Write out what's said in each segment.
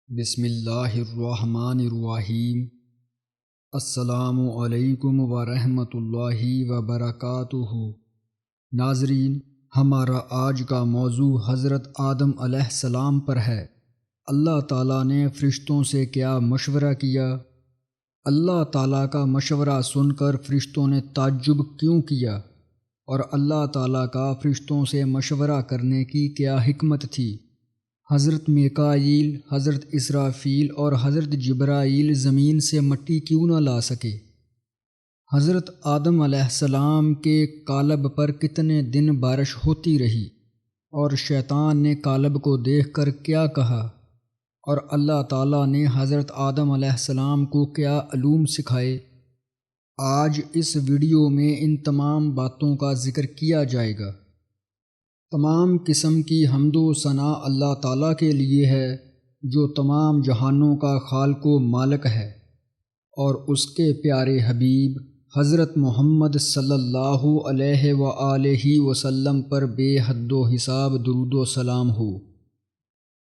بسم اللہ الرحمن الرحیم۔ السلام علیکم ورحمۃ اللہ وبرکاتہ۔ ناظرین، ہمارا آج کا موضوع حضرت آدم علیہ السلام پر ہے۔ اللہ تعالیٰ نے فرشتوں سے کیا مشورہ کیا؟ اللہ تعالیٰ کا مشورہ سن کر فرشتوں نے تعجب کیوں کیا؟ اور اللہ تعالیٰ کا فرشتوں سے مشورہ کرنے کی کیا حکمت تھی؟ حضرت میکائیل، حضرت اسرافیل اور حضرت جبرائیل زمین سے مٹی کیوں نہ لا سکے؟ حضرت آدم علیہ السلام کے قالب پر کتنے دن بارش ہوتی رہی؟ اور شیطان نے قالب کو دیکھ کر کیا کہا؟ اور اللہ تعالیٰ نے حضرت آدم علیہ السلام کو کیا علوم سکھائے؟ آج اس ویڈیو میں ان تمام باتوں کا ذکر کیا جائے گا۔ تمام قسم کی حمد و ثنا اللہ تعالیٰ کے لیے ہے جو تمام جہانوں کا خالق و مالک ہے، اور اس کے پیارے حبیب حضرت محمد صلی اللہ علیہ وآلہ وسلم پر بے حد و حساب درود و سلام ہو۔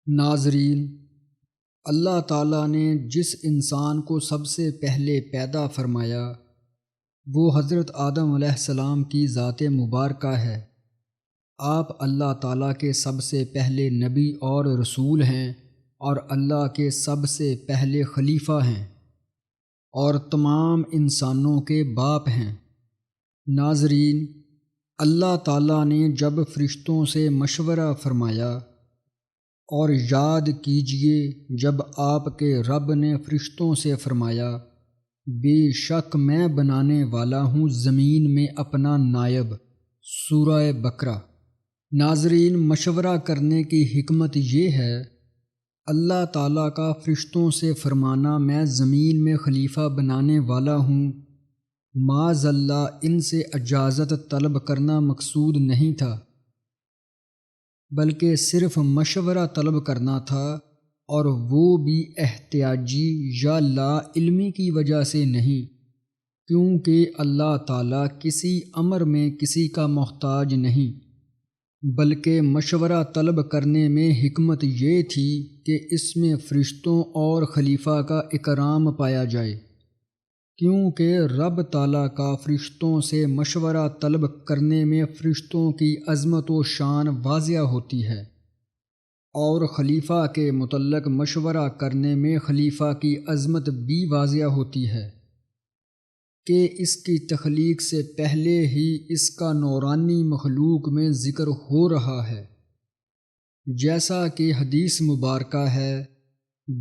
ناظرین، اللہ تعالیٰ نے جس انسان کو سب سے پہلے پیدا فرمایا وہ حضرت آدم علیہ السلام کی ذات مبارکہ ہے۔ آپ اللہ تعالیٰ کے سب سے پہلے نبی اور رسول ہیں، اور اللہ کے سب سے پہلے خلیفہ ہیں، اور تمام انسانوں کے باپ ہیں۔ ناظرین، اللہ تعالیٰ نے جب فرشتوں سے مشورہ فرمایا، اور یاد کیجئے جب آپ کے رب نے فرشتوں سے فرمایا، بے شک میں بنانے والا ہوں زمین میں اپنا نائب، سورہ بقرہ۔ ناظرین، مشورہ کرنے کی حکمت یہ ہے، اللہ تعالیٰ کا فرشتوں سے فرمانا میں زمین میں خلیفہ بنانے والا ہوں، معاذ اللہ ان سے اجازت طلب کرنا مقصود نہیں تھا، بلکہ صرف مشورہ طلب کرنا تھا، اور وہ بھی احتیاجی یا لا علمی کی وجہ سے نہیں، کیونکہ اللہ تعالیٰ کسی امر میں کسی کا محتاج نہیں، بلکہ مشورہ طلب کرنے میں حکمت یہ تھی کہ اس میں فرشتوں اور خلیفہ کا اکرام پایا جائے، کیونکہ رب تعالیٰ کا فرشتوں سے مشورہ طلب کرنے میں فرشتوں کی عظمت و شان واضح ہوتی ہے، اور خلیفہ کے متعلق مشورہ کرنے میں خلیفہ کی عظمت بھی واضح ہوتی ہے کہ اس کی تخلیق سے پہلے ہی اس کا نورانی مخلوق میں ذکر ہو رہا ہے، جیسا کہ حدیث مبارکہ ہے،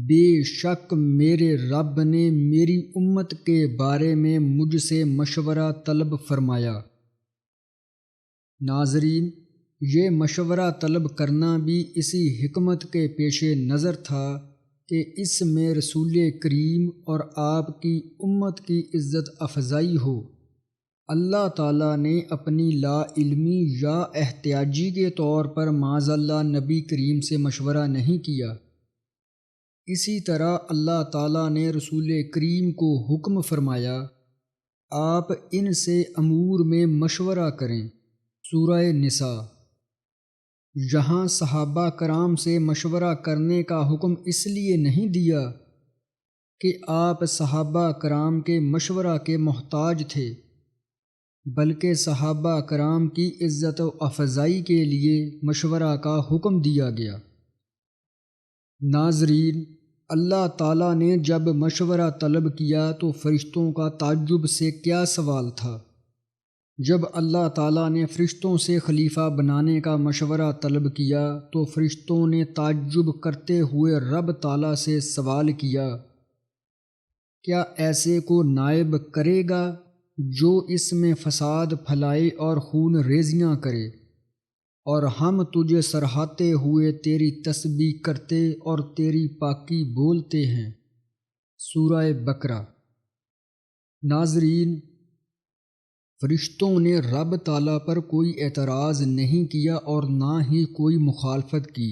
بے شک میرے رب نے میری امت کے بارے میں مجھ سے مشورہ طلب فرمایا۔ ناظرین، یہ مشورہ طلب کرنا بھی اسی حکمت کے پیش نظر تھا کہ اس میں رسول کریم اور آپ کی امت کی عزت افزائی ہو۔ اللہ تعالیٰ نے اپنی لا علمی یا احتیاجی کے طور پر معاذ اللہ نبی کریم سے مشورہ نہیں کیا۔ اسی طرح اللہ تعالیٰ نے رسول کریم کو حکم فرمایا، آپ ان سے امور میں مشورہ کریں، سورہ نساء۔ یہاں صحابہ کرام سے مشورہ کرنے کا حکم اس لیے نہیں دیا کہ آپ صحابہ کرام کے مشورہ کے محتاج تھے، بلکہ صحابہ کرام کی عزت و افزائی کے لیے مشورہ کا حکم دیا گیا۔ ناظرین، اللہ تعالیٰ نے جب مشورہ طلب کیا تو فرشتوں کا تعجب سے کیا سوال تھا؟ جب اللہ تعالیٰ نے فرشتوں سے خلیفہ بنانے کا مشورہ طلب کیا تو فرشتوں نے تعجب کرتے ہوئے رب تعالیٰ سے سوال کیا، کیا ایسے کو نائب کرے گا جو اس میں فساد پھیلائے اور خون ریزیاں کرے، اور ہم تجھے سراہتے ہوئے تیری تسبیح کرتے اور تیری پاکی بولتے ہیں، سورہ بقرہ۔ ناظرین، فرشتوں نے رب تعالیٰ پر کوئی اعتراض نہیں کیا اور نہ ہی کوئی مخالفت کی،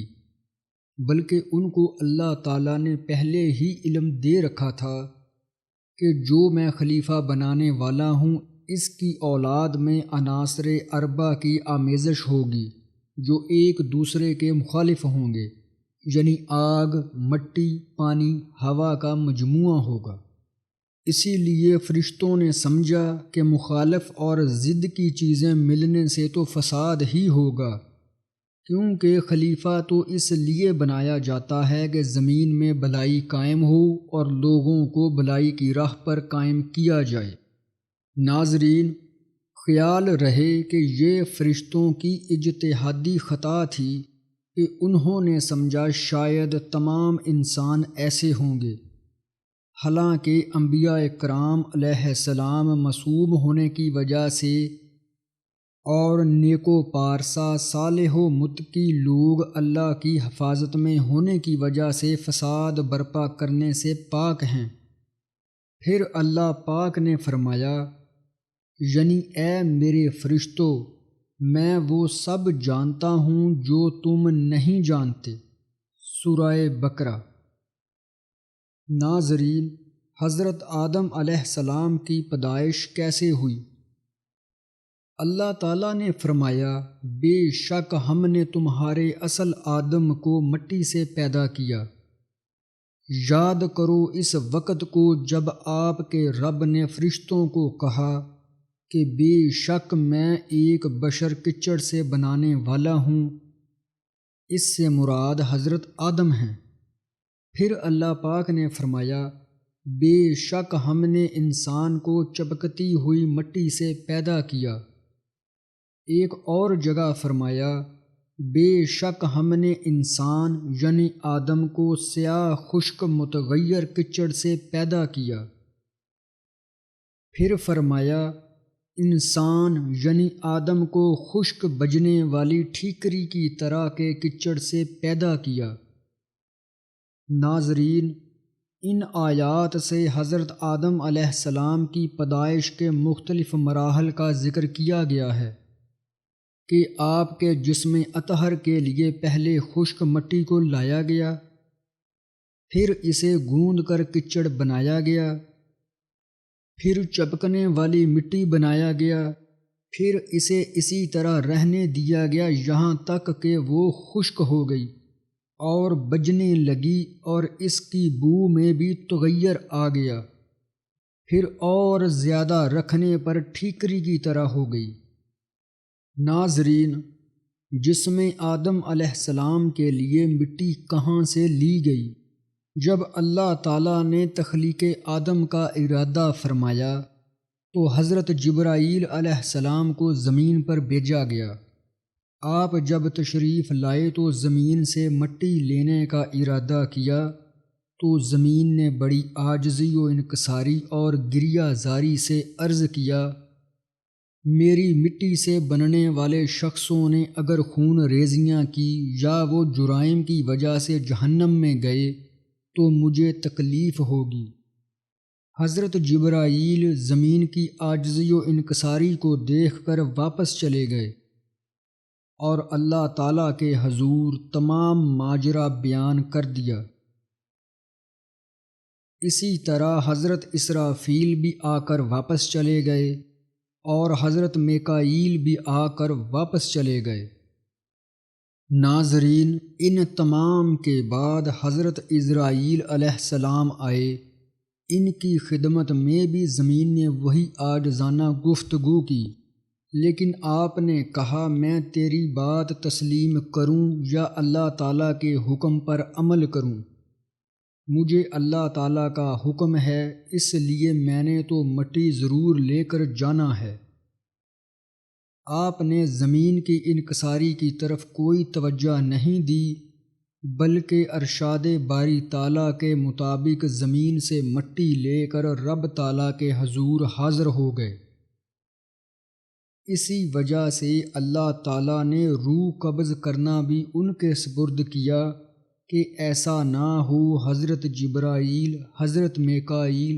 بلکہ ان کو اللہ تعالیٰ نے پہلے ہی علم دے رکھا تھا کہ جو میں خلیفہ بنانے والا ہوں اس کی اولاد میں عناصر اربع کی آمیزش ہوگی جو ایک دوسرے کے مخالف ہوں گے، یعنی آگ، مٹی، پانی، ہوا کا مجموعہ ہوگا۔ اسی لیے فرشتوں نے سمجھا کہ مخالف اور ضد کی چیزیں ملنے سے تو فساد ہی ہوگا، کیونکہ خلیفہ تو اس لیے بنایا جاتا ہے کہ زمین میں بھلائی قائم ہو اور لوگوں کو بھلائی کی راہ پر قائم کیا جائے۔ ناظرین، خیال رہے کہ یہ فرشتوں کی اجتہادی خطا تھی کہ انہوں نے سمجھا شاید تمام انسان ایسے ہوں گے، حالانکہ انبیاء کرام علیہ السلام معصوم ہونے کی وجہ سے اور نیک و پارسا صالح و متقی لوگ اللہ کی حفاظت میں ہونے کی وجہ سے فساد برپا کرنے سے پاک ہیں۔ پھر اللہ پاک نے فرمایا، یعنی اے میرے فرشتو، میں وہ سب جانتا ہوں جو تم نہیں جانتے۔ سورہ بقرہ۔ ناظرین، حضرت آدم علیہ السلام کی پیدائش کیسے ہوئی؟ اللہ تعالیٰ نے فرمایا، بے شک ہم نے تمہارے اصل آدم کو مٹی سے پیدا کیا۔ یاد کرو اس وقت کو جب آپ کے رب نے فرشتوں کو کہا کہ بے شک میں ایک بشر کچڑ سے بنانے والا ہوں۔ اس سے مراد حضرت آدم ہیں۔ پھر اللہ پاک نے فرمایا، بے شک ہم نے انسان کو چپکتی ہوئی مٹی سے پیدا کیا۔ ایک اور جگہ فرمایا، بے شک ہم نے انسان یعنی آدم کو سیاہ خشک متغیر کچڑ سے پیدا کیا۔ پھر فرمایا، انسان یعنی آدم کو خشک بجنے والی ٹھیکری کی طرح کے کچڑ سے پیدا کیا۔ ناظرین، ان آیات سے حضرت آدم علیہ السلام کی پیدائش کے مختلف مراحل کا ذکر کیا گیا ہے کہ آپ کے جسم اطہر کے لیے پہلے خشک مٹی کو لایا گیا، پھر اسے گوندھ کر کچڑ بنایا گیا، پھر چپکنے والی مٹی بنایا گیا، پھر اسے اسی طرح رہنے دیا گیا یہاں تک کہ وہ خشک ہو گئی اور بجنے لگی اور اس کی بو میں بھی تغیر آ گیا، پھر اور زیادہ رکھنے پر ٹھیکری کی طرح ہو گئی۔ ناظرین، جسم آدم علیہ السلام کے لیے مٹی کہاں سے لی گئی؟ جب اللہ تعالیٰ نے تخلیق آدم کا ارادہ فرمایا تو حضرت جبرائیل علیہ السلام کو زمین پر بھیجا گیا۔ آپ جب تشریف لائے تو زمین سے مٹی لینے کا ارادہ کیا تو زمین نے بڑی عاجزی و انکساری اور گریہ زاری سے عرض کیا، میری مٹی سے بننے والے شخصوں نے اگر خون ریزیاں کی یا وہ جرائم کی وجہ سے جہنم میں گئے تو مجھے تکلیف ہوگی۔ حضرت جبرائیل زمین کی عاجزی و انکساری کو دیکھ کر واپس چلے گئے اور اللہ تعالیٰ کے حضور تمام ماجرا بیان کر دیا۔ اسی طرح حضرت اسرافیل بھی آ کر واپس چلے گئے اور حضرت میکائیل بھی آ کر واپس چلے گئے۔ ناظرین، ان تمام کے بعد حضرت عزرائیل علیہ السلام آئے۔ ان کی خدمت میں بھی زمین نے وہی عاجزانہ گفتگو کی، لیکن آپ نے کہا میں تیری بات تسلیم کروں یا اللہ تعالیٰ کے حکم پر عمل کروں؟ مجھے اللہ تعالیٰ کا حکم ہے، اس لیے میں نے تو مٹی ضرور لے کر جانا ہے۔ آپ نے زمین کی انکساری کی طرف کوئی توجہ نہیں دی، بلکہ ارشاد باری تعالیٰ کے مطابق زمین سے مٹی لے کر رب تعالیٰ کے حضور حاضر ہو گئے۔ اسی وجہ سے اللہ تعالیٰ نے روح قبض کرنا بھی ان کے سپرد کیا کہ ایسا نہ ہو حضرت جبرائیل، حضرت میکائیل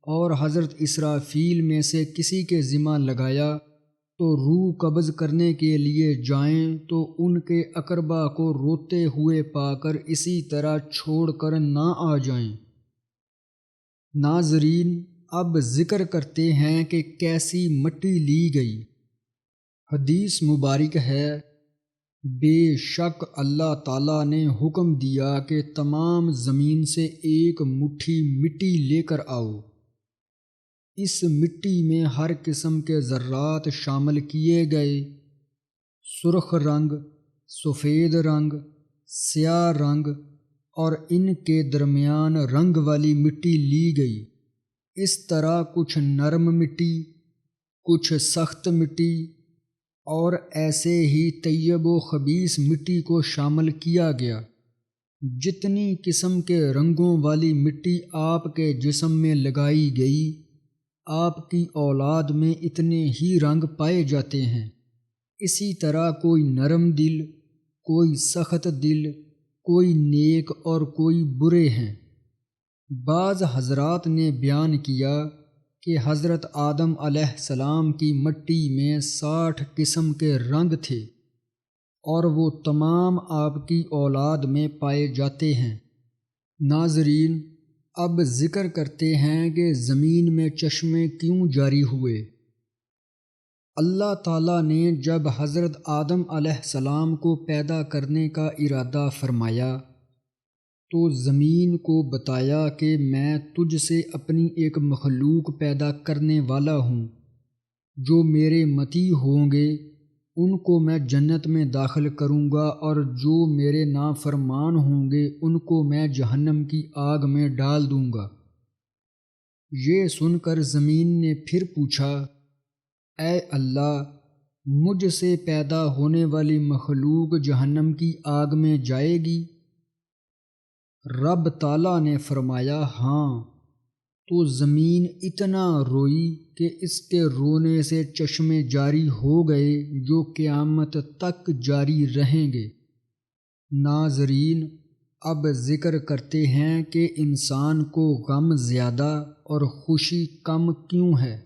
اور حضرت اسرافیل میں سے کسی کے ذمہ لگایا تو روح قبض کرنے کے لیے جائیں تو ان کے اقربا کو روتے ہوئے پا کر اسی طرح چھوڑ کر نہ آ جائیں۔ ناظرین، اب ذکر کرتے ہیں کہ کیسی مٹی لی گئی۔ حدیث مبارک ہے، بے شک اللہ تعالیٰ نے حکم دیا کہ تمام زمین سے ایک مٹھی مٹی لے کر آؤ۔ اس مٹی میں ہر قسم کے ذرات شامل کیے گئے، سرخ رنگ، سفید رنگ، سیاہ رنگ اور ان کے درمیان رنگ والی مٹی لی گئی۔ اس طرح کچھ نرم مٹی، کچھ سخت مٹی اور ایسے ہی طیب و خبیث مٹی کو شامل کیا گیا۔ جتنی قسم کے رنگوں والی مٹی آپ کے جسم میں لگائی گئی، آپ کی اولاد میں اتنے ہی رنگ پائے جاتے ہیں۔ اسی طرح کوئی نرم دل، کوئی سخت دل، کوئی نیک اور کوئی برے ہیں۔ بعض حضرات نے بیان کیا کہ حضرت آدم علیہ السلام کی مٹی میں 60 قسم کے رنگ تھے اور وہ تمام آپ کی اولاد میں پائے جاتے ہیں۔ ناظرین، اب ذکر کرتے ہیں کہ زمین میں چشمے کیوں جاری ہوئے۔ اللہ تعالیٰ نے جب حضرت آدم علیہ السلام کو پیدا کرنے کا ارادہ فرمایا تو زمین کو بتایا کہ میں تجھ سے اپنی ایک مخلوق پیدا کرنے والا ہوں، جو میرے مطیع ہوں گے ان کو میں جنت میں داخل کروں گا، اور جو میرے نافرمان ہوں گے ان کو میں جہنم کی آگ میں ڈال دوں گا۔ یہ سن کر زمین نے پھر پوچھا، اے اللہ، مجھ سے پیدا ہونے والی مخلوق جہنم کی آگ میں جائے گی؟ رب تعالیٰ نے فرمایا، ہاں۔ تو زمین اتنا روئی کہ اس کے رونے سے چشمے جاری ہو گئے جو قیامت تک جاری رہیں گے۔ ناظرین، اب ذکر کرتے ہیں کہ انسان کو غم زیادہ اور خوشی کم کیوں ہے۔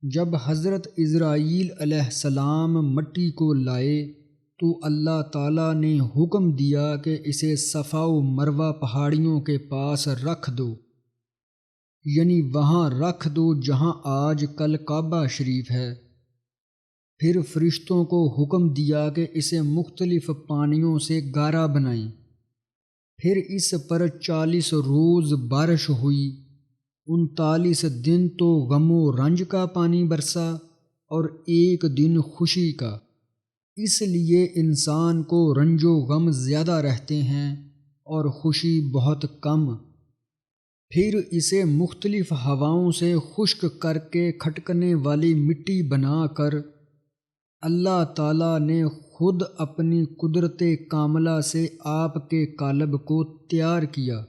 جب حضرت اسرائیل علیہ السلام مٹی کو لائے تو اللہ تعالیٰ نے حکم دیا کہ اسے صفا و مروہ پہاڑیوں کے پاس رکھ دو، یعنی وہاں رکھ دو جہاں آج کل کعبہ شریف ہے۔ پھر فرشتوں کو حکم دیا کہ اسے مختلف پانیوں سے گارا بنائیں۔ پھر اس پر 40 روز بارش ہوئی، 39 دن تو غم و رنج کا پانی برسا اور 1 دن خوشی کا۔ اس لیے انسان کو رنج و غم زیادہ رہتے ہیں اور خوشی بہت کم۔ پھر اسے مختلف ہواؤں سے خشک کر کے کھٹکنے والی مٹی بنا کر اللہ تعالیٰ نے خود اپنی قدرت کاملہ سے آپ کے قالب کو تیار کیا۔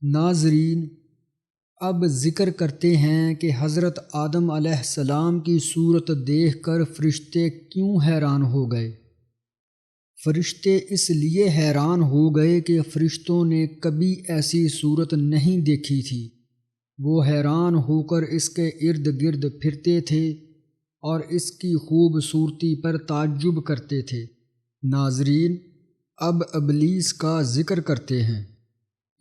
ناظرین، اب ذکر کرتے ہیں کہ حضرت آدم علیہ السلام کی صورت دیکھ کر فرشتے کیوں حیران ہو گئے۔ فرشتے اس لیے حیران ہو گئے کہ فرشتوں نے کبھی ایسی صورت نہیں دیکھی تھی۔ وہ حیران ہو کر اس کے ارد گرد پھرتے تھے اور اس کی خوبصورتی پر تعجب کرتے تھے۔ ناظرین، اب ابلیس کا ذکر کرتے ہیں۔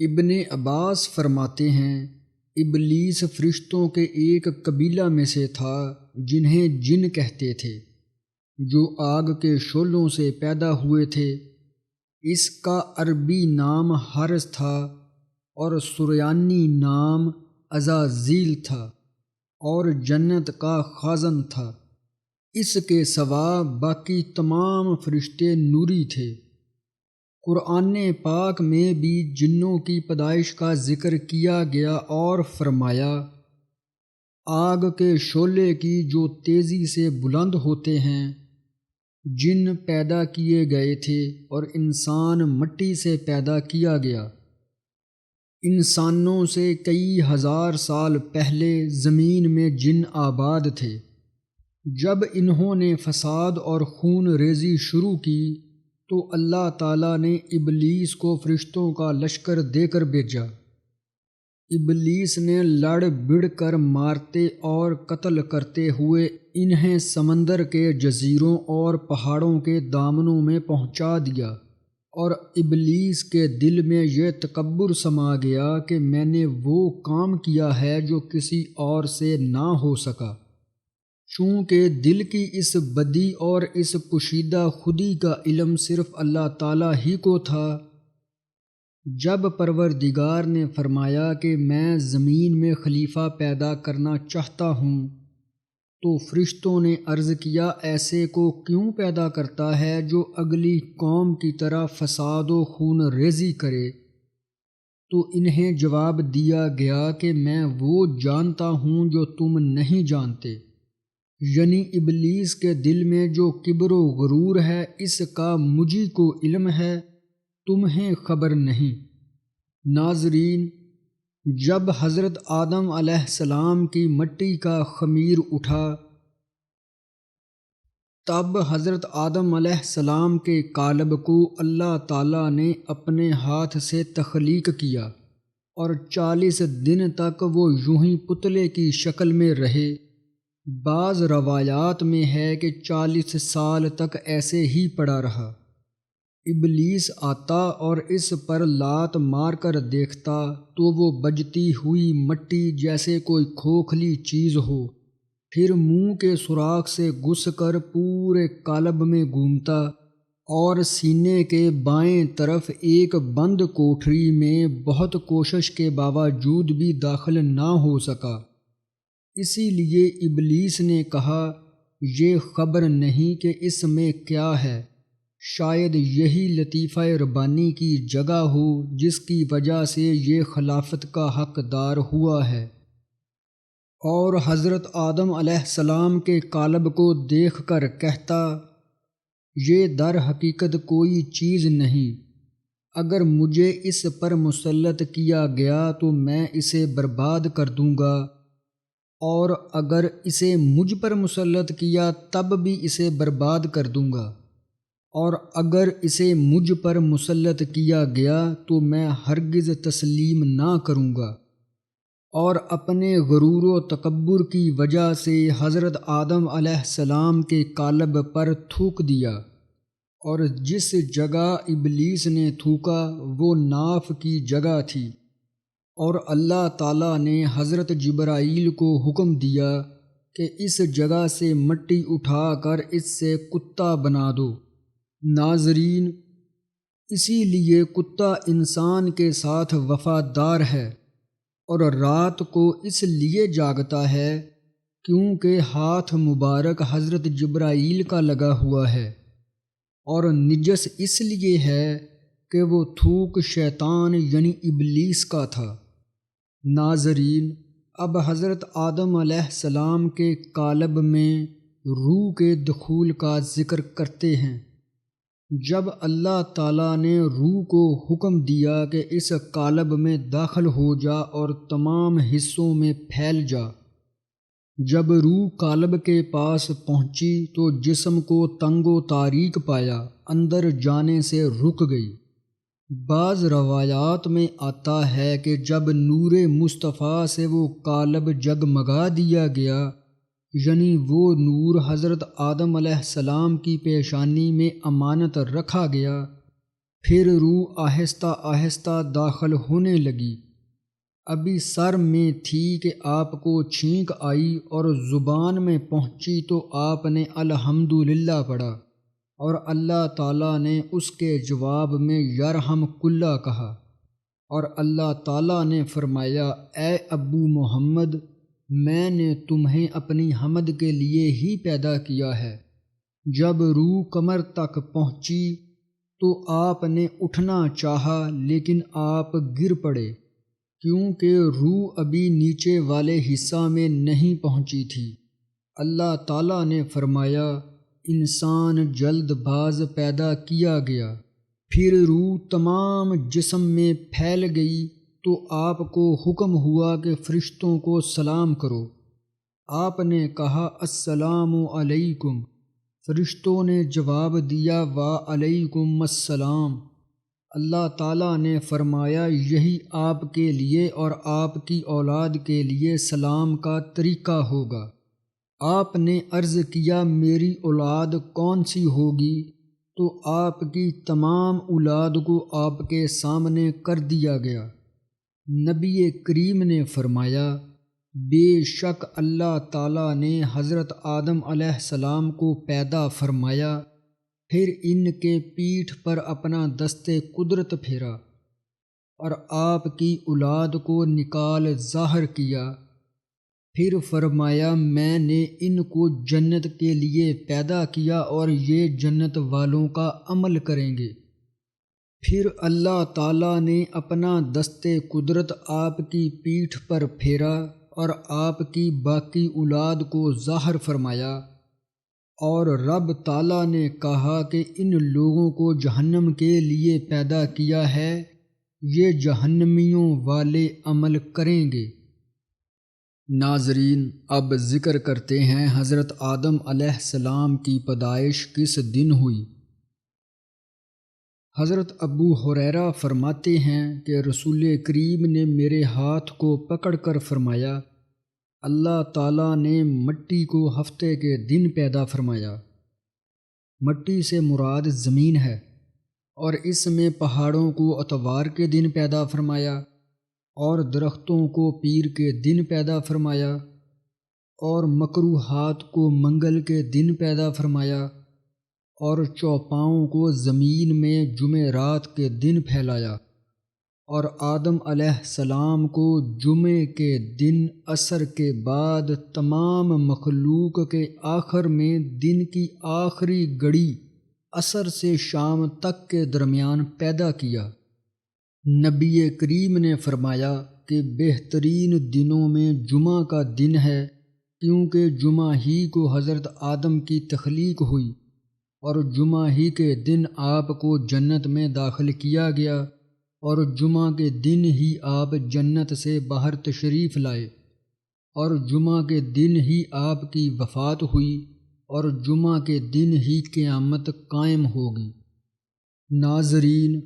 ابن عباس فرماتے ہیں، ابلیس فرشتوں کے ایک قبیلہ میں سے تھا جنہیں جن کہتے تھے، جو آگ کے شعلوں سے پیدا ہوئے تھے۔ اس کا عربی نام حرس تھا اور سریانی نام عزازیل تھا اور جنت کا خازن تھا۔ اس کے سوا باقی تمام فرشتے نوری تھے۔ قرآن پاک میں بھی جنوں کی پیدائش کا ذکر کیا گیا اور فرمایا، آگ کے شعلے کی جو تیزی سے بلند ہوتے ہیں۔ جن پیدا کیے گئے تھے اور انسان مٹی سے پیدا کیا گیا۔ انسانوں سے کئی ہزار سال پہلے زمین میں جن آباد تھے۔ جب انہوں نے فساد اور خون ریزی شروع کی تو اللہ تعالیٰ نے ابلیس کو فرشتوں کا لشکر دے کر بھیجا۔ ابلیس نے لڑ بڑھ کر مارتے اور قتل کرتے ہوئے انہیں سمندر کے جزیروں اور پہاڑوں کے دامنوں میں پہنچا دیا، اور ابلیس کے دل میں یہ تکبر سما گیا کہ میں نے وہ کام کیا ہے جو کسی اور سے نہ ہو سکا۔ چونکہ دل کی اس بدی اور اس پوشیدہ خودی کا علم صرف اللہ تعالیٰ ہی کو تھا۔ جب پروردگار نے فرمایا کہ میں زمین میں خلیفہ پیدا کرنا چاہتا ہوں، تو فرشتوں نے عرض کیا ایسے کو کیوں پیدا کرتا ہے جو اگلی قوم کی طرح فساد و خون ریزی کرے؟ تو انہیں جواب دیا گیا کہ میں وہ جانتا ہوں جو تم نہیں جانتے، یعنی ابلیس کے دل میں جو کبر و غرور ہے اس کا مجھی کو علم ہے، تمہیں خبر نہیں۔ ناظرین، جب حضرت آدم علیہ السلام کی مٹی کا خمیر اٹھا، تب حضرت آدم علیہ السلام کے قالب کو اللہ تعالیٰ نے اپنے ہاتھ سے تخلیق کیا، اور 40 دن تک وہ یوں ہی پتلے کی شکل میں رہے۔ بعض روایات میں ہے کہ 40 سال تک ایسے ہی پڑا رہا۔ ابلیس آتا اور اس پر لات مار کر دیکھتا تو وہ بجتی ہوئی مٹی جیسے کوئی کھوکھلی چیز ہو، پھر منہ کے سوراخ سے گھس کر پورے قالب میں گھومتا اور سینے کے بائیں طرف ایک بند کوٹھری میں بہت کوشش کے باوجود بھی داخل نہ ہو سکا۔ اسی لیے ابلیس نے کہا یہ خبر نہیں کہ اس میں کیا ہے، شاید یہی لطیفہ ربانی کی جگہ ہو جس کی وجہ سے یہ خلافت کا حقدار ہوا ہے۔ اور حضرت آدم علیہ السلام کے قالب کو دیکھ کر کہتا یہ در حقیقت کوئی چیز نہیں، اگر مجھے اس پر مسلط کیا گیا تو میں اسے برباد کر دوں گا، اور اگر اسے مجھ پر مسلط کیا تب بھی اسے برباد کر دوں گا، اور اگر اسے مجھ پر مسلط کیا گیا تو میں ہرگز تسلیم نہ کروں گا۔ اور اپنے غرور و تکبر کی وجہ سے حضرت آدم علیہ السلام کے قالب پر تھوک دیا، اور جس جگہ ابلیس نے تھوکا وہ ناف کی جگہ تھی، اور اللہ تعالیٰ نے حضرت جبرائیل کو حکم دیا کہ اس جگہ سے مٹی اٹھا کر اس سے کتا بنا دو۔ ناظرین، اسی لیے کتا انسان کے ساتھ وفادار ہے، اور رات کو اس لیے جاگتا ہے کیونکہ ہاتھ مبارک حضرت جبرائیل کا لگا ہوا ہے، اور نجس اس لیے ہے کہ وہ تھوک شیطان یعنی ابلیس کا تھا۔ ناظرین، اب حضرت آدم علیہ السلام کے قالب میں روح کے دخول کا ذکر کرتے ہیں۔ جب اللہ تعالیٰ نے روح کو حکم دیا کہ اس قالب میں داخل ہو جا اور تمام حصوں میں پھیل جا، جب روح قالب کے پاس پہنچی تو جسم کو تنگ و تاریک پایا، اندر جانے سے رک گئی۔ بعض روایات میں آتا ہے کہ جب نور مصطفیٰ سے وہ قالب جگمگا دیا گیا، یعنی وہ نور حضرت آدم علیہ السلام کی پیشانی میں امانت رکھا گیا، پھر روح آہستہ آہستہ داخل ہونے لگی۔ ابھی سر میں تھی کہ آپ کو چھینک آئی اور زبان میں پہنچی تو آپ نے الحمدللہ پڑھا، اور اللہ تعالیٰ نے اس کے جواب میں یرحمک اللہ کہا، اور اللہ تعالیٰ نے فرمایا اے ابو محمد، میں نے تمہیں اپنی حمد کے لیے ہی پیدا کیا ہے۔ جب روح کمر تک پہنچی تو آپ نے اٹھنا چاہا لیکن آپ گر پڑے، کیونکہ روح ابھی نیچے والے حصہ میں نہیں پہنچی تھی۔ اللہ تعالیٰ نے فرمایا انسان جلد باز پیدا کیا گیا، پھر روح تمام جسم میں پھیل گئی تو آپ کو حکم ہوا کہ فرشتوں کو سلام کرو۔ آپ نے کہا السلام علیکم، فرشتوں نے جواب دیا وعلیکم السلام۔ اللہ تعالیٰ نے فرمایا یہی آپ کے لیے اور آپ کی اولاد کے لیے سلام کا طریقہ ہوگا۔ آپ نے عرض کیا میری اولاد کون سی ہوگی؟ تو آپ کی تمام اولاد کو آپ کے سامنے کر دیا گیا۔ نبی کریم نے فرمایا بے شک اللہ تعالیٰ نے حضرت آدم علیہ السلام کو پیدا فرمایا، پھر ان کے پیٹھ پر اپنا دست قدرت پھیرا اور آپ کی اولاد کو نکال ظاہر کیا۔ پھر فرمایا میں نے ان کو جنت کے لیے پیدا کیا اور یہ جنت والوں کا عمل کریں گے۔ پھر اللہ تعالیٰ نے اپنا دست قدرت آپ کی پیٹھ پر پھیرا اور آپ کی باقی اولاد کو ظاہر فرمایا، اور رب تعالیٰ نے کہا کہ ان لوگوں کو جہنم کے لیے پیدا کیا ہے، یہ جہنمیوں والے عمل کریں گے۔ ناظرین، اب ذکر کرتے ہیں حضرت آدم علیہ السلام کی پیدائش کس دن ہوئی۔ حضرت ابو ہریرہ فرماتے ہیں کہ رسول کریم نے میرے ہاتھ کو پکڑ کر فرمایا، اللہ تعالیٰ نے مٹی کو ہفتے کے دن پیدا فرمایا۔ مٹی سے مراد زمین ہے، اور اس میں پہاڑوں کو اتوار کے دن پیدا فرمایا، اور درختوں کو پیر کے دن پیدا فرمایا، اور مکروہات کو منگل کے دن پیدا فرمایا، اور چوپاؤں کو زمین میں جمعرات کے دن پھیلایا، اور آدم علیہ السلام کو جمعے کے دن عصر کے بعد تمام مخلوق کے آخر میں دن کی آخری گھڑی عصر سے شام تک کے درمیان پیدا کیا۔ نبی کریم نے فرمایا کہ بہترین دنوں میں جمعہ کا دن ہے، کیونکہ جمعہ ہی کو حضرت آدم کی تخلیق ہوئی، اور جمعہ ہی کے دن آپ کو جنت میں داخل کیا گیا، اور جمعہ کے دن ہی آپ جنت سے باہر تشریف لائے، اور جمعہ کے دن ہی آپ کی وفات ہوئی، اور جمعہ کے دن ہی قیامت قائم ہوگی۔ ناظرین،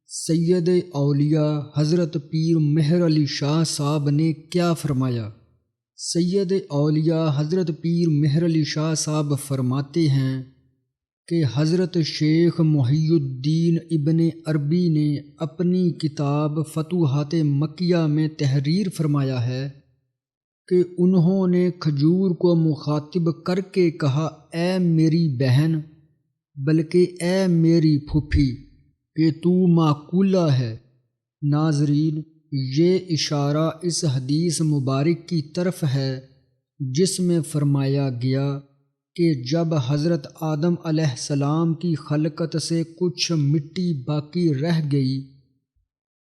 سید اولیاء حضرت پیر مہر علی شاہ صاحب نے کیا فرمایا؟ سید اولیاء حضرت پیر مہر علی شاہ صاحب فرماتے ہیں کہ حضرت شیخ محی الدین ابن عربی نے اپنی کتاب فتوحات مکیہ میں تحریر فرمایا ہے کہ انہوں نے کھجور کو مخاطب کر کے کہا، اے میری بہن، بلکہ اے میری پھوپھی، کہ تو معقولہ ہے۔ ناظرین، یہ اشارہ اس حدیث مبارک کی طرف ہے جس میں فرمایا گیا کہ جب حضرت آدم علیہ السلام کی خلقت سے کچھ مٹی باقی رہ گئی،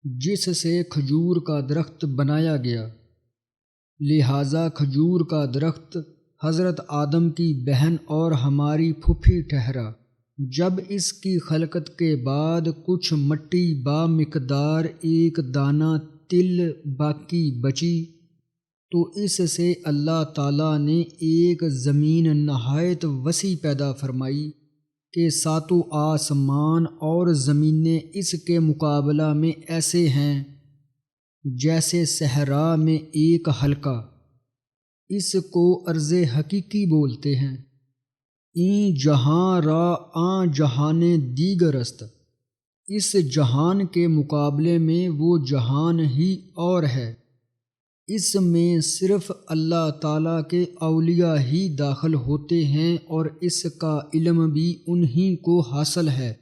جس سے کھجور کا درخت بنایا گیا، لہٰذا کھجور کا درخت حضرت آدم کی بہن اور ہماری پھوپھی ٹھہرا۔ جب اس کی خلقت کے بعد کچھ مٹی بامقدار ایک دانہ تل باقی بچی، تو اس سے اللہ تعالیٰ نے ایک زمین نہایت وسیع پیدا فرمائی کہ ساتوں آسمان اور زمینیں اس کے مقابلہ میں ایسے ہیں جیسے صحرا میں ایک حلقہ۔ اس کو ارض حقیقی بولتے ہیں۔ این جہاں را آن جہان دیگر است، اس جہان کے مقابلے میں وہ جہان ہی اور ہے۔ اس میں صرف اللہ تعالیٰ کے اولیاء ہی داخل ہوتے ہیں، اور اس کا علم بھی انہی کو حاصل ہے۔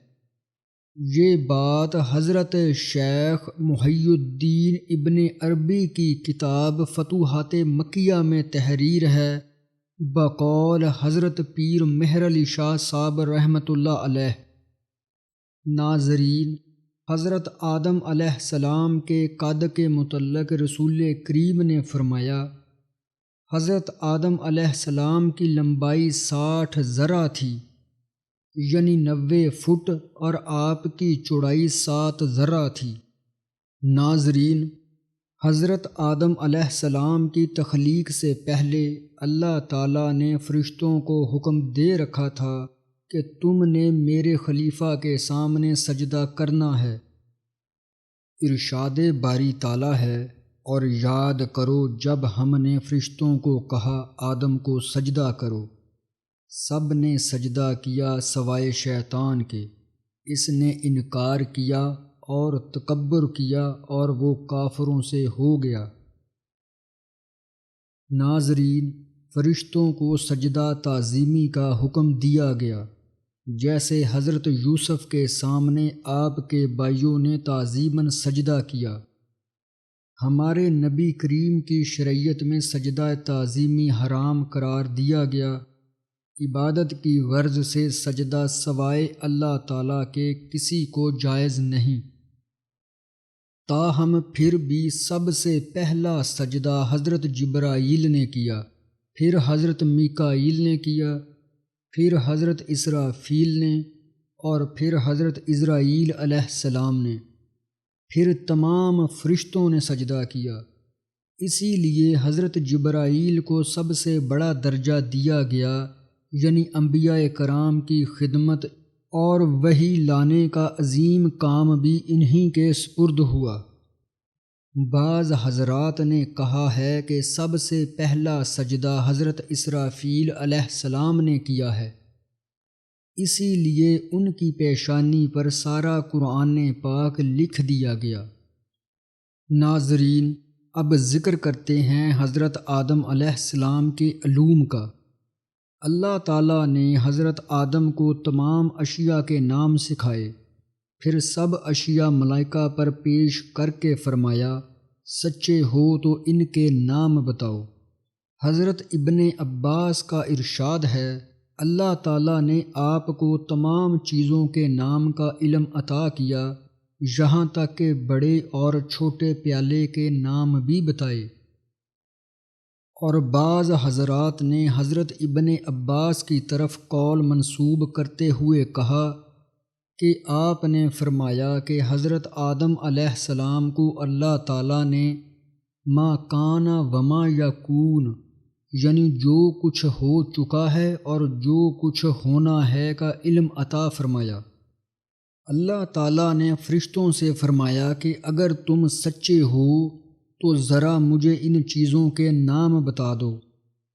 یہ بات حضرت شیخ محی الدین ابن عربی کی کتاب فتوحات مکیہ میں تحریر ہے، بقول حضرت پیر مہر علی شاہ صاحب رحمۃ اللہ علیہ۔ ناظرین، حضرت آدم علیہ السلام کے قد کے متعلق رسول کریم نے فرمایا، حضرت آدم علیہ السلام کی لمبائی 60 ذرا تھی، یعنی 90 فٹ، اور آپ کی چوڑائی 7 ذرا تھی۔ ناظرین، حضرت آدم علیہ السلام کی تخلیق سے پہلے اللہ تعالیٰ نے فرشتوں کو حکم دے رکھا تھا کہ تم نے میرے خلیفہ کے سامنے سجدہ کرنا ہے۔ ارشاد باری تعالیٰ ہے، اور یاد کرو جب ہم نے فرشتوں کو کہا آدم کو سجدہ کرو، سب نے سجدہ کیا سوائے شیطان کے، اس نے انکار کیا اور تکبر کیا، اور وہ کافروں سے ہو گیا۔ ناظرین، فرشتوں کو سجدہ تعظیمی کا حکم دیا گیا، جیسے حضرت یوسف کے سامنے آپ کے بھائیوں نے تعظیماً سجدہ کیا۔ ہمارے نبی کریم کی شریعت میں سجدہ تعظیمی حرام قرار دیا گیا۔ عبادت کی غرض سے سجدہ سوائے اللہ تعالیٰ کے کسی کو جائز نہیں۔ تاہم پھر بھی سب سے پہلا سجدہ حضرت جبرائیل نے کیا، پھر حضرت میکائیل نے کیا، پھر حضرت اسرافیل نے، اور پھر حضرت عزرائیل علیہ السلام نے، پھر تمام فرشتوں نے سجدہ کیا۔ اسی لیے حضرت جبرائیل کو سب سے بڑا درجہ دیا گیا، یعنی انبیاء کرام کی خدمت اور وحی لانے کا عظیم کام بھی انہی کے سپرد ہوا۔ بعض حضرات نے کہا ہے کہ سب سے پہلا سجدہ حضرت اسرافیل علیہ السلام نے کیا ہے، اسی لیے ان کی پیشانی پر سارا قرآن پاک لکھ دیا گیا۔ ناظرین، اب ذکر کرتے ہیں حضرت آدم علیہ السلام کے علوم کا۔ اللہ تعالیٰ نے حضرت آدم کو تمام اشیاء کے نام سکھائے، پھر سب اشیاء ملائکہ پر پیش کر کے فرمایا، سچے ہو تو ان کے نام بتاؤ۔ حضرت ابن عباس کا ارشاد ہے، اللہ تعالیٰ نے آپ کو تمام چیزوں کے نام کا علم عطا کیا، یہاں تک کہ بڑے اور چھوٹے پیالے کے نام بھی بتائے۔ اور بعض حضرات نے حضرت ابن عباس کی طرف قول منسوب کرتے ہوئے کہا کہ آپ نے فرمایا کہ حضرت آدم علیہ السلام کو اللہ تعالیٰ نے ما کان وما یکون، یعنی جو کچھ ہو چکا ہے اور جو کچھ ہونا ہے کا علم عطا فرمایا۔ اللہ تعالیٰ نے فرشتوں سے فرمایا کہ اگر تم سچے ہو تو ذرا مجھے ان چیزوں کے نام بتا دو۔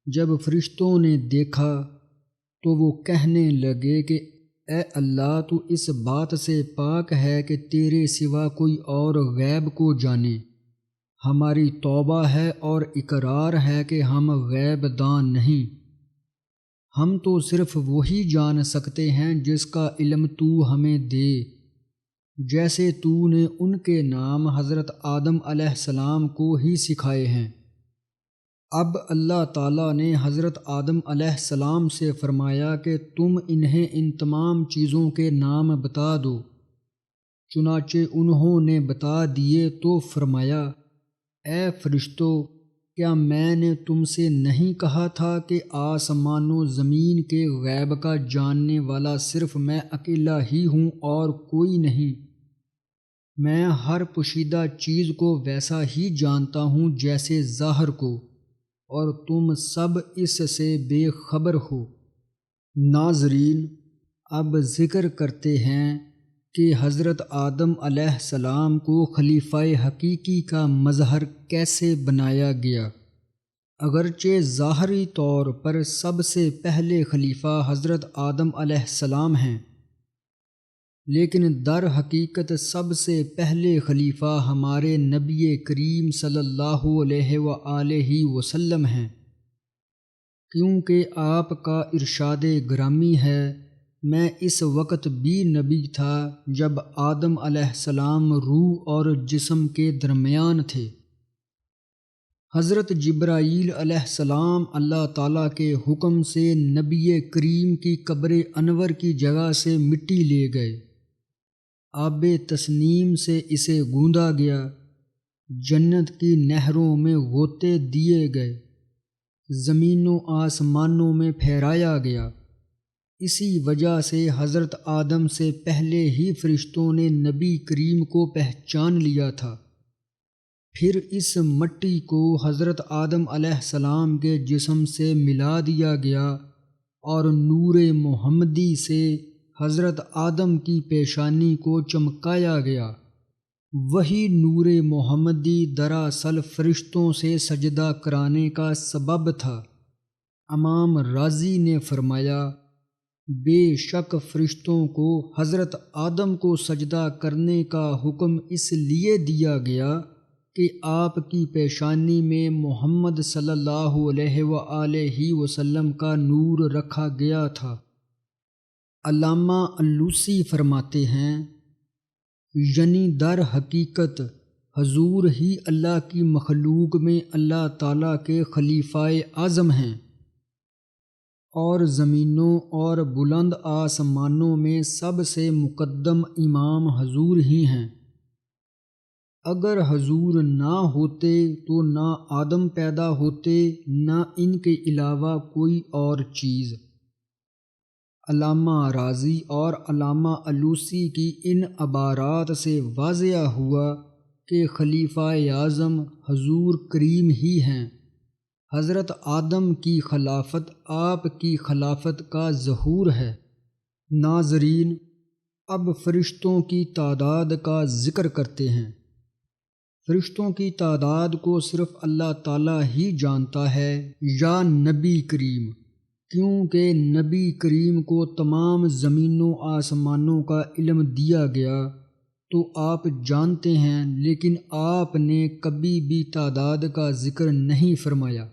جب فرشتوں نے دیکھا تو وہ کہنے لگے کہ اے اللہ، تو اس بات سے پاک ہے کہ تیرے سوا کوئی اور غیب کو جانے۔ ہماری توبہ ہے اور اقرار ہے کہ ہم غیب دان نہیں، ہم تو صرف وہی جان سکتے ہیں جس کا علم تو ہمیں دے، جیسے تو نے ان کے نام حضرت آدم علیہ السلام کو ہی سکھائے ہیں۔ اب اللہ تعالیٰ نے حضرت آدم علیہ السلام سے فرمایا کہ تم انہیں ان تمام چیزوں کے نام بتا دو۔ چنانچہ انہوں نے بتا دیے تو فرمایا، اے فرشتو، کیا میں نے تم سے نہیں کہا تھا کہ آسمان و زمین کے غیب کا جاننے والا صرف میں اکیلا ہی ہوں اور کوئی نہیں؟ میں ہر پوشیدہ چیز کو ویسا ہی جانتا ہوں جیسے ظاہر کو، اور تم سب اس سے بے خبر ہو۔ ناظرین، اب ذکر کرتے ہیں کہ حضرت آدم علیہ السلام کو خلیفہ حقیقی کا مظہر کیسے بنایا گیا۔ اگرچہ ظاہری طور پر سب سے پہلے خلیفہ حضرت آدم علیہ السلام ہیں، لیکن در حقیقت سب سے پہلے خلیفہ ہمارے نبی کریم صلی اللہ علیہ وآلہ وسلم ہیں، کیونکہ آپ کا ارشاد گرامی ہے، میں اس وقت بھی نبی تھا جب آدم علیہ السلام روح اور جسم کے درمیان تھے۔ حضرت جبرائیل علیہ السلام اللہ تعالیٰ کے حکم سے نبی کریم کی قبر انور کی جگہ سے مٹی لے گئے، آب تسنیم سے اسے گوندا گیا، جنت کی نہروں میں غوطے دیے گئے، زمین و آسمانوں میں پھیرایا گیا۔ اسی وجہ سے حضرت آدم سے پہلے ہی فرشتوں نے نبی کریم کو پہچان لیا تھا۔ پھر اس مٹی کو حضرت آدم علیہ السلام کے جسم سے ملا دیا گیا اور نور محمدی سے حضرت آدم کی پیشانی کو چمکایا گیا۔ وہی نور محمدی دراصل فرشتوں سے سجدہ کرانے کا سبب تھا۔ امام رازی نے فرمایا، بے شک فرشتوں کو حضرت آدم کو سجدہ کرنے کا حکم اس لیے دیا گیا کہ آپ کی پیشانی میں محمد صلی اللہ علیہ وآلہ وسلم کا نور رکھا گیا تھا۔ علامہ الوسی فرماتے ہیں، یعنی در حقیقت حضور ہی اللہ کی مخلوق میں اللہ تعالیٰ کے خلیفۂ اعظم ہیں، اور زمینوں اور بلند آسمانوں میں سب سے مقدم امام حضور ہی ہیں۔ اگر حضور نہ ہوتے تو نہ آدم پیدا ہوتے، نہ ان کے علاوہ کوئی اور چیز۔ علامہ رازی اور علامہ الوسی کی ان عبارات سے واضح ہوا کہ خلیفہ اعظم حضور کریم ہی ہیں۔ حضرت آدم کی خلافت آپ کی خلافت کا ظہور ہے۔ ناظرین، اب فرشتوں کی تعداد کا ذکر کرتے ہیں۔ فرشتوں کی تعداد کو صرف اللہ تعالیٰ ہی جانتا ہے یا نبی کریم، کیونکہ نبی کریم کو تمام زمینوں آسمانوں کا علم دیا گیا تو آپ جانتے ہیں، لیکن آپ نے کبھی بھی تعداد کا ذکر نہیں فرمایا۔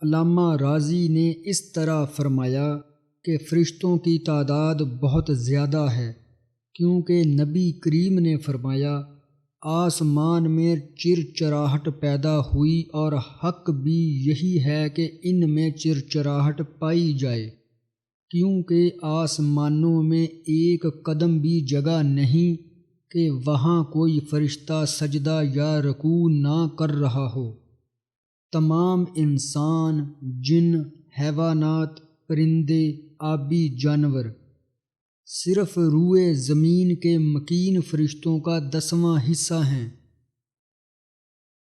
علامہ رازی نے اس طرح فرمایا کہ فرشتوں کی تعداد بہت زیادہ ہے، کیونکہ نبی کریم نے فرمایا، آسمان میں چرچراہٹ پیدا ہوئی اور حق بھی یہی ہے کہ ان میں چرچراہٹ پائی جائے، کیونکہ آسمانوں میں ایک قدم بھی جگہ نہیں کہ وہاں کوئی فرشتہ سجدہ یا رکوع نہ کر رہا ہو۔ تمام انسان، جن، حیوانات، پرندے، آبی جانور صرف روئے زمین کے مکین فرشتوں کا 10واں حصہ ہیں،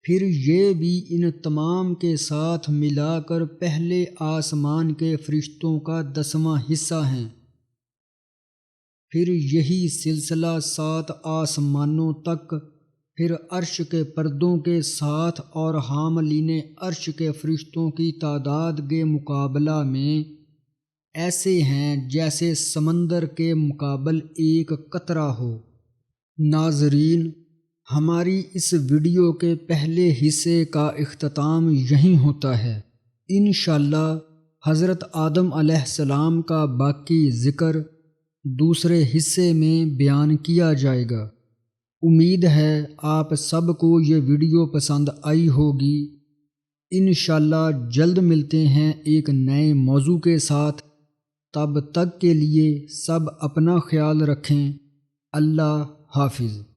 پھر یہ بھی ان تمام کے ساتھ ملا کر پہلے آسمان کے فرشتوں کا 10واں حصہ ہیں۔ پھر یہی سلسلہ 7 آسمانوں تک، پھر عرش کے پردوں کے ساتھ اور حاملین عرش کے فرشتوں کی تعداد کے مقابلہ میں ایسے ہیں جیسے سمندر کے مقابل ایک قطرہ ہو۔ ناظرین، ہماری اس ویڈیو کے پہلے حصے کا اختتام یہیں ہوتا ہے۔ انشاءاللہ حضرت آدم علیہ السلام کا باقی ذکر دوسرے حصے میں بیان کیا جائے گا۔ امید ہے آپ سب کو یہ ویڈیو پسند آئی ہوگی۔ انشاءاللہ جلد ملتے ہیں ایک نئے موضوع کے ساتھ۔ تب تک کے لیے سب اپنا خیال رکھیں۔ اللہ حافظ۔